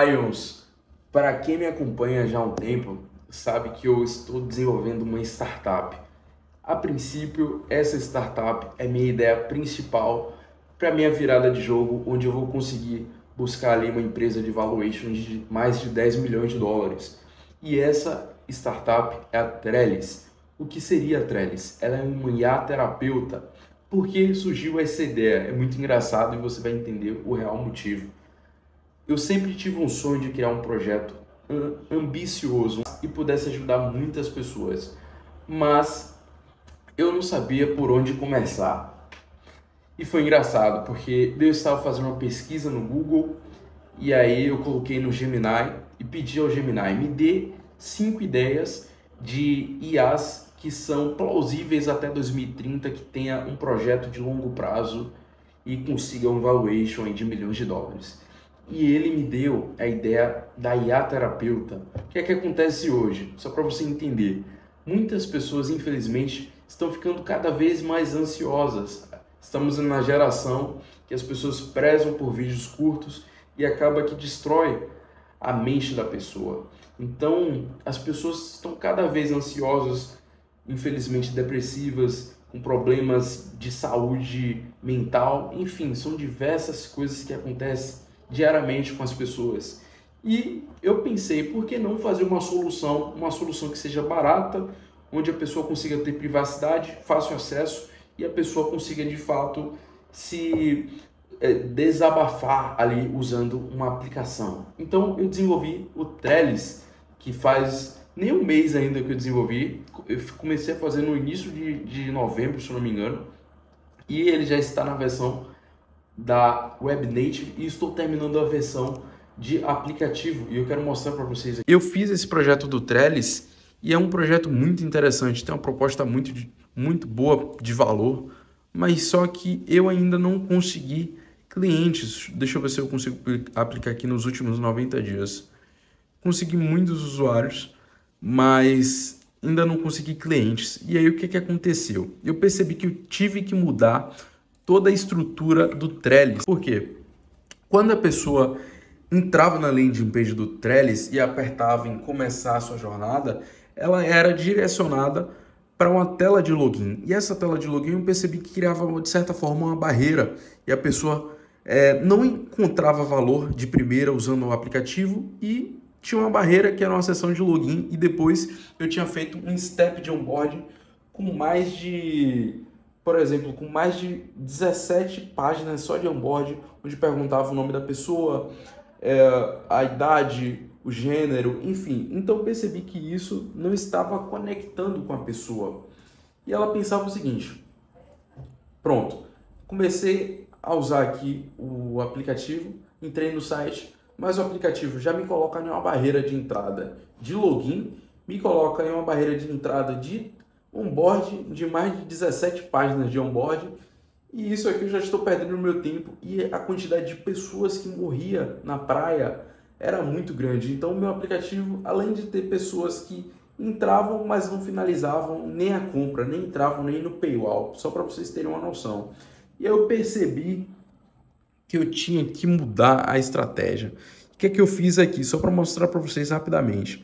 Lions, para quem me acompanha já há um tempo, sabe que eu estou desenvolvendo uma startup. A princípio, essa startup é minha ideia principal para minha virada de jogo, onde eu vou conseguir buscar ali uma empresa de valuation de mais de 10 milhões de dólares. E essa startup é a Trellis. O que seria a Trellis? Ela é uma IA terapeuta. Por que surgiu essa ideia? É muito engraçado e você vai entender o real motivo. Eu sempre tive um sonho de criar um projeto ambicioso e pudesse ajudar muitas pessoas, mas eu não sabia por onde começar. E foi engraçado, porque eu estava fazendo uma pesquisa no Google e aí eu coloquei no Gemini e pedi ao Gemini, me dê 5 ideias de IAs que são plausíveis até 2030, que tenha um projeto de longo prazo e consiga um valuation de milhões de dólares. E ele me deu a ideia da IA terapeuta. O que é que acontece hoje? Só para você entender. Muitas pessoas, infelizmente, estão ficando cada vez mais ansiosas. Estamos na geração que as pessoas prezam por vídeos curtos e acaba que destrói a mente da pessoa. Então, as pessoas estão cada vez ansiosas, infelizmente depressivas, com problemas de saúde mental. Enfim, são diversas coisas que acontecem diariamente com as pessoas. E eu pensei, por que não fazer uma solução que seja barata, onde a pessoa consiga ter privacidade, fácil acesso e a pessoa consiga de fato se desabafar ali usando uma aplicação. Então eu desenvolvi o Trellis, que faz nem um mês ainda que eu desenvolvi. Eu comecei a fazer no início de novembro, se eu não me engano, e ele já está na versão da Web Native e estou terminando a versão de aplicativo e eu quero mostrar para vocês aqui. Eu fiz esse projeto do Trellis e é um projeto muito interessante, tem uma proposta muito boa de valor, mas só que eu ainda não consegui clientes. Deixa eu ver se eu consigo aplicar aqui nos últimos 90 dias. Consegui muitos usuários, mas ainda não consegui clientes. E aí o que aconteceu? Eu percebi que eu tive que mudar toda a estrutura do Trellis. Por quê? Quando a pessoa entrava na landing page do Trellis e apertava em começar a sua jornada, ela era direcionada para uma tela de login. E essa tela de login eu percebi que criava, de certa forma, uma barreira. E a pessoa não encontrava valor de primeira usando o aplicativo e tinha uma barreira que era uma seção de login. E depois eu tinha feito um step de onboarding com mais de... Por exemplo, com mais de 17 páginas só de onboarding, onde perguntava o nome da pessoa, a idade, o gênero, enfim. Então eu percebi que isso não estava conectando com a pessoa. E ela pensava o seguinte, pronto, comecei a usar aqui o aplicativo, entrei no site, mas o aplicativo já me coloca em uma barreira de entrada de login, me coloca em uma barreira de entrada de onboard de mais de 17 páginas de onboard, e isso aqui eu já estou perdendo o meu tempo e a quantidade de pessoas que morria na praia era muito grande. Então o meu aplicativo, além de ter pessoas que entravam, mas não finalizavam nem a compra, nem entravam nem no paywall, só para vocês terem uma noção. E eu percebi que eu tinha que mudar a estratégia. O que é que eu fiz aqui? Só para mostrar para vocês rapidamente.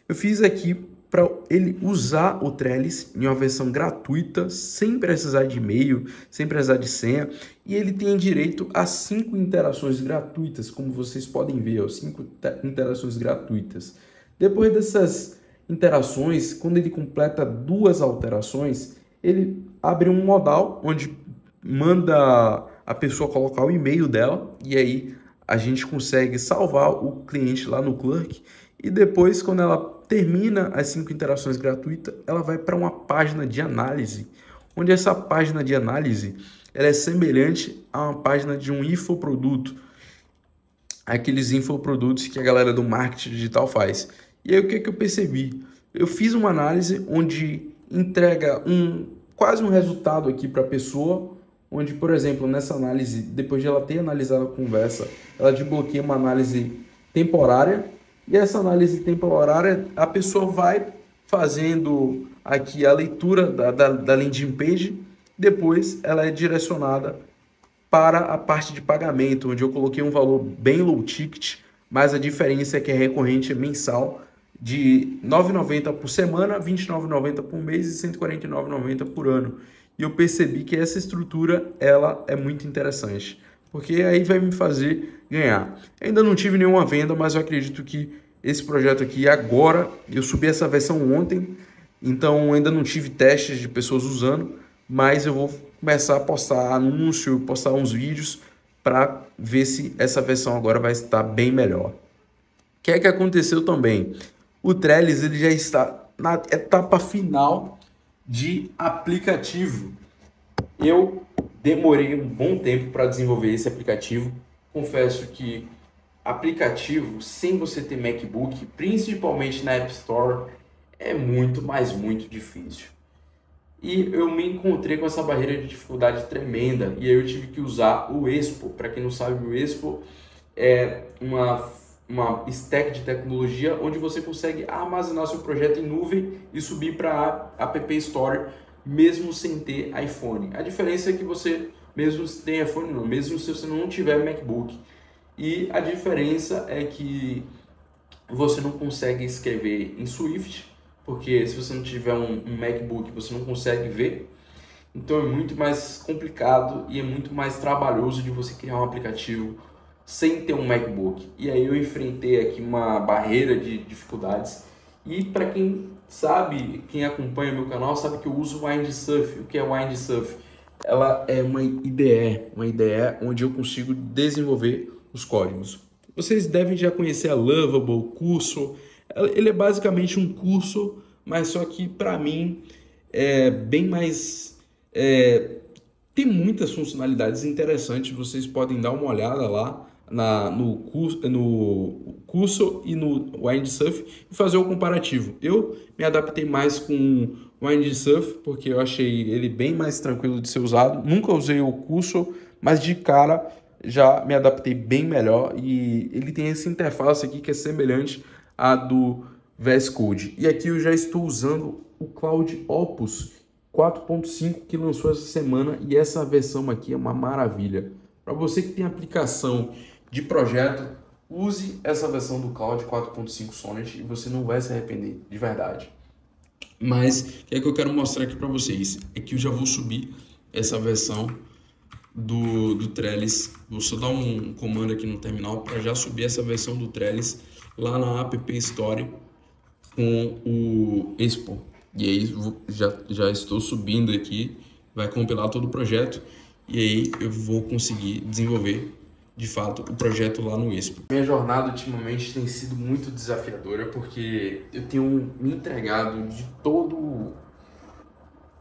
Eu fiz aqui para ele usar o Trellis em uma versão gratuita, sem precisar de e-mail, sem precisar de senha, e ele tem direito a 5 interações gratuitas, como vocês podem ver, 5 interações gratuitas. Depois dessas interações, quando ele completa 2 alterações, ele abre um modal, onde manda a pessoa colocar o e-mail dela, e aí a gente consegue salvar o cliente lá no Clerk, e depois, quando ela termina as 5 interações gratuitas, ela vai para uma página de análise, onde essa página de análise ela é semelhante a uma página de um infoproduto, aqueles infoprodutos que a galera do marketing digital faz. E aí o que eu percebi? Eu fiz uma análise onde entrega quase um resultado aqui para a pessoa, onde, por exemplo, nessa análise, depois de ela ter analisado a conversa, ela desbloqueia uma análise temporária. E essa análise temporária, a pessoa vai fazendo aqui a leitura da landing page, depois ela é direcionada para a parte de pagamento, onde eu coloquei um valor bem low ticket, mas a diferença é que é recorrente, é mensal, de R$ 9,90 por semana, R$ 29,90 por mês e R$ 149,90 por ano. E eu percebi que essa estrutura ela é muito interessante, porque aí vai me fazer ganhar. Ainda não tive nenhuma venda, mas eu acredito que esse projeto aqui agora, eu subi essa versão ontem, então ainda não tive testes de pessoas usando, mas eu vou começar a postar anúncio, postar uns vídeos para ver se essa versão agora vai estar bem melhor. O que é que aconteceu também? O Trellis ele já está na etapa final de aplicativo. Eu demorei um bom tempo para desenvolver esse aplicativo. Confesso que aplicativo sem você ter MacBook, principalmente na App Store, é muito, mas muito difícil. E eu me encontrei com essa barreira de dificuldade tremenda e aí eu tive que usar o Expo. Para quem não sabe, o Expo é uma stack de tecnologia onde você consegue armazenar seu projeto em nuvem e subir para a App Store mesmo sem ter iPhone. A diferença é que você, mesmo se tem iPhone não, mesmo se você não tiver MacBook. E a diferença é que você não consegue escrever em Swift, porque se você não tiver um MacBook, você não consegue ver. Então é muito mais complicado e é muito mais trabalhoso de você criar um aplicativo sem ter um MacBook. E aí eu enfrentei aqui uma barreira de dificuldades. E para quem sabe, quem acompanha meu canal, sabe que eu uso o Windsurf. O que é o Windsurf? Ela é uma IDE onde eu consigo desenvolver os códigos. Vocês devem já conhecer a Lovable, Cursor. Ele é basicamente um curso, mas só que para mim é bem mais... tem muitas funcionalidades interessantes, vocês podem dar uma olhada lá no curso e no Windsurf e fazer o comparativo. Eu me adaptei mais com o Windsurf porque eu achei ele bem mais tranquilo de ser usado. Nunca usei o curso, mas de cara já me adaptei bem melhor e ele tem essa interface aqui que é semelhante à do VS Code. E aqui eu já estou usando o Cloud Opus 4.5 que lançou essa semana e essa versão aqui é uma maravilha. Para você que tem aplicação de projeto, use essa versão do Cloud 4.5 Sonnet e você não vai se arrepender, de verdade. Mas o que é que eu quero mostrar aqui para vocês? É que eu já vou subir essa versão do Trellis. Vou só dar um comando aqui no terminal para já subir essa versão do Trellis lá na App Store com o Expo. E aí já estou subindo aqui, vai compilar todo o projeto e aí eu vou conseguir desenvolver de fato o projeto lá no Expo. Minha jornada ultimamente tem sido muito desafiadora porque eu tenho me entregado de todo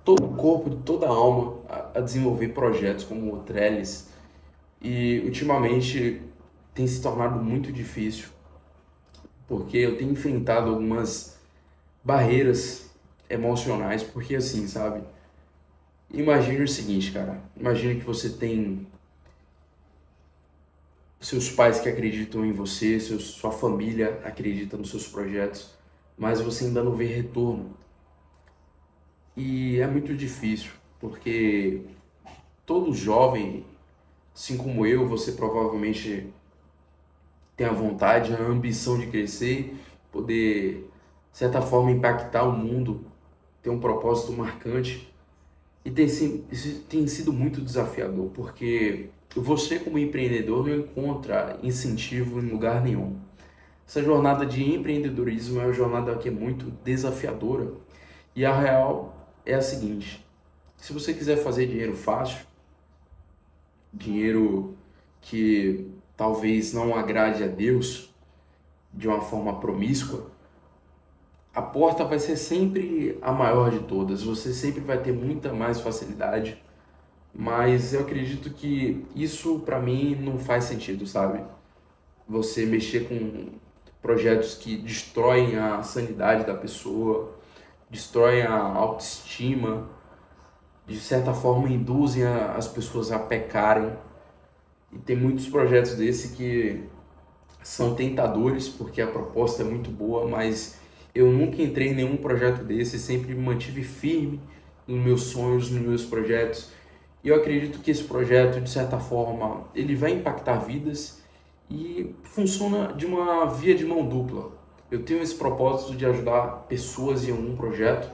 o corpo, de toda a alma a desenvolver projetos como o Trellis e ultimamente tem se tornado muito difícil porque eu tenho enfrentado algumas barreiras emocionais, porque assim, sabe? Imagine o seguinte, cara. Imagine que você tem seus pais que acreditam em você, sua família acredita nos seus projetos, mas você ainda não vê retorno. E é muito difícil, porque todo jovem, assim como eu, você provavelmente tem a vontade, a ambição de crescer, poder, de certa forma, impactar o mundo, ter um propósito marcante. E tem sido muito desafiador, porque você como empreendedor não encontra incentivo em lugar nenhum. Essa jornada de empreendedorismo é uma jornada que é muito desafiadora. E a real é a seguinte: se você quiser fazer dinheiro fácil, dinheiro que talvez não agrade a Deus de uma forma promíscua, a porta vai ser sempre a maior de todas, você sempre vai ter muita mais facilidade, mas eu acredito que isso para mim não faz sentido, sabe? Você mexer com projetos que destroem a sanidade da pessoa, destroem a autoestima, de certa forma induzem as pessoas a pecarem. E tem muitos projetos desse que são tentadores porque a proposta é muito boa, mas eu nunca entrei em nenhum projeto desse, sempre me mantive firme nos meus sonhos, nos meus projetos. E eu acredito que esse projeto, de certa forma, ele vai impactar vidas e funciona de uma via de mão dupla. Eu tenho esse propósito de ajudar pessoas em algum projeto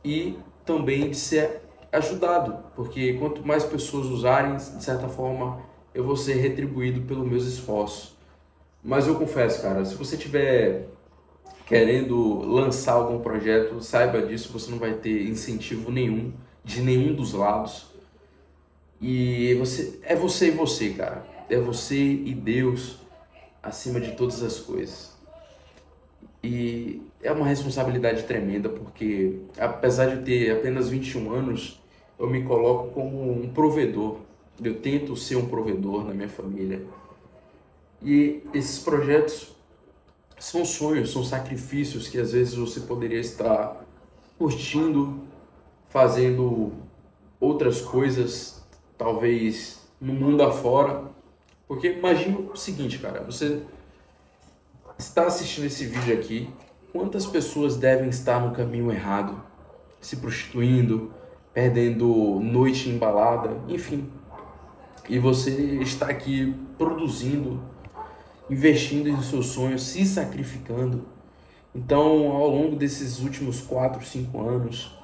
e também de ser ajudado, porque quanto mais pessoas usarem, de certa forma, eu vou ser retribuído pelos meus esforços. Mas eu confesso, cara, se você tiver querendo lançar algum projeto, saiba disso, você não vai ter incentivo nenhum de nenhum dos lados. E você e você, cara. É você e Deus acima de todas as coisas. E é uma responsabilidade tremenda, porque apesar de ter apenas 21 anos, eu me coloco como um provedor. Eu tento ser um provedor na minha família. E esses projetos são sonhos, são sacrifícios que às vezes você poderia estar curtindo, fazendo outras coisas, talvez no mundo afora. Porque imagina o seguinte, cara, você está assistindo esse vídeo aqui, quantas pessoas devem estar no caminho errado, se prostituindo, perdendo noite em balada, enfim. E você está aqui produzindo, investindo em seus sonhos, se sacrificando. Então, ao longo desses últimos 4, 5 anos,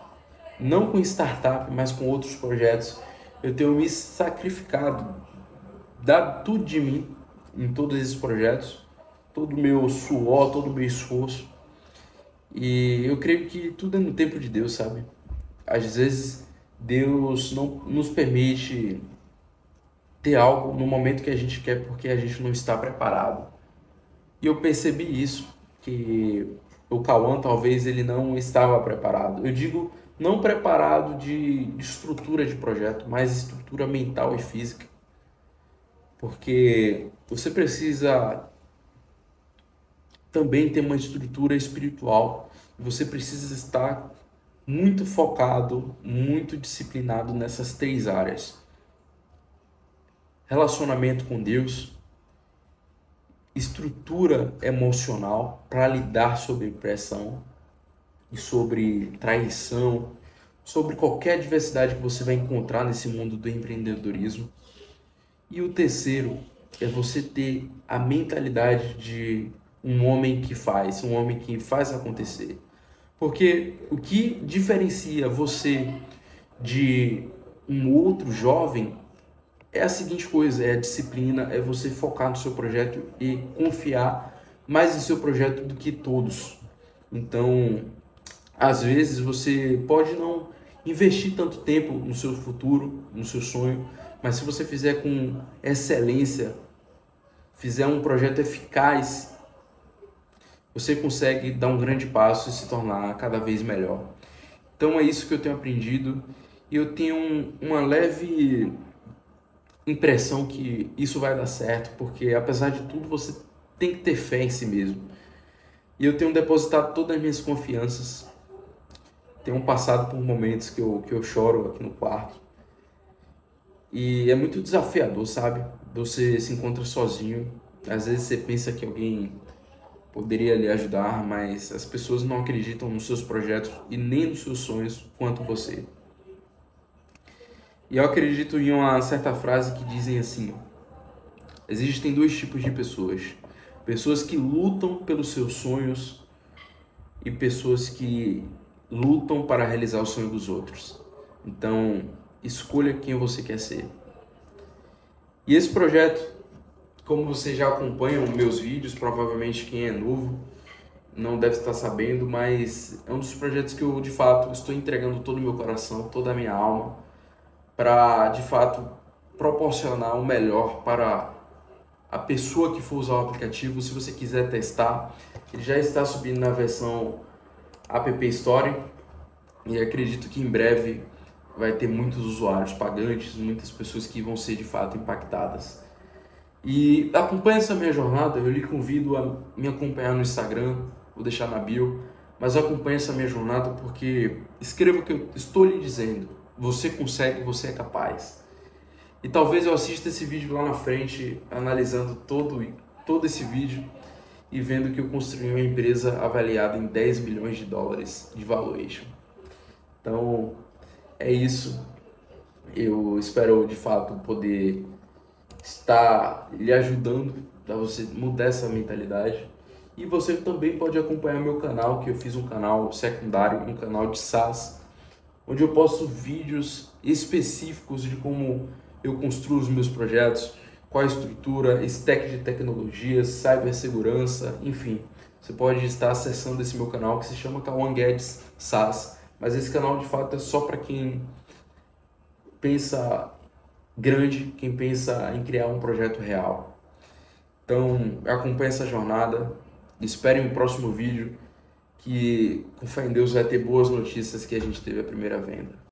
não com startup, mas com outros projetos, eu tenho me sacrificado, dado tudo de mim em todos esses projetos, todo o meu suor, todo o meu esforço. E eu creio que tudo é no tempo de Deus, sabe? Às vezes Deus não nos permite ter algo no momento que a gente quer porque a gente não está preparado. E eu percebi isso, que o Cauã talvez ele não estava preparado. Eu digo não preparado de estrutura de projeto, mas estrutura mental e física. Porque você precisa também ter uma estrutura espiritual. Você precisa estar muito focado, muito disciplinado nessas 3 áreas. Relacionamento com Deus, estrutura emocional para lidar sobre pressão e sobre traição, sobre qualquer adversidade que você vai encontrar nesse mundo do empreendedorismo. E o terceiro é você ter a mentalidade de um homem que faz acontecer. Porque o que diferencia você de um outro jovem é a seguinte coisa, é a disciplina, é você focar no seu projeto e confiar mais em seu projeto do que todos. Então, às vezes você pode não investir tanto tempo no seu futuro, no seu sonho, mas se você fizer com excelência, fizer um projeto eficaz, você consegue dar um grande passo e se tornar cada vez melhor. Então é isso que eu tenho aprendido e eu tenho uma leve impressão que isso vai dar certo, porque apesar de tudo você tem que ter fé em si mesmo. E eu tenho depositado todas as minhas confianças. Tenho passado por momentos que eu choro aqui no quarto. E é muito desafiador, sabe? Você se encontra sozinho. Às vezes você pensa que alguém poderia lhe ajudar, mas as pessoas não acreditam nos seus projetos e nem nos seus sonhos quanto você. E eu acredito em uma certa frase que dizem assim: existem 2 tipos de pessoas. Pessoas que lutam pelos seus sonhos e pessoas que lutam para realizar o sonho dos outros. Então, escolha quem você quer ser. E esse projeto, como você já acompanha os meus vídeos, provavelmente quem é novo não deve estar sabendo, mas é um dos projetos que eu, de fato, estou entregando todo o meu coração, toda a minha alma, para, de fato, proporcionar o melhor para a pessoa que for usar o aplicativo. Se você quiser testar, ele já está subindo na versão App Store e acredito que em breve vai ter muitos usuários pagantes, muitas pessoas que vão ser de fato impactadas. E acompanhe essa minha jornada, eu lhe convido a me acompanhar no Instagram, vou deixar na bio, mas acompanhe essa minha jornada porque escreva o que eu estou lhe dizendo. Você consegue, você é capaz. E talvez eu assista esse vídeo lá na frente, analisando todo esse vídeo e vendo que eu construí uma empresa avaliada em 10 milhões de dólares de valuation. Então, é isso. Eu espero, de fato, poder está lhe ajudando a você mudar essa mentalidade. E você também pode acompanhar meu canal, que eu fiz um canal secundário, um canal de SaaS, onde eu posto vídeos específicos de como eu construo os meus projetos, qual a estrutura, stack de tecnologias, cibersegurança, enfim. Você pode estar acessando esse meu canal que se chama Cauã Guedes SaaS, mas esse canal de fato é só para quem pensa grande, quem pensa em criar um projeto real. Então, acompanhe essa jornada, espere o próximo vídeo, que com fé em Deus vai ter boas notícias que a gente teve a primeira venda.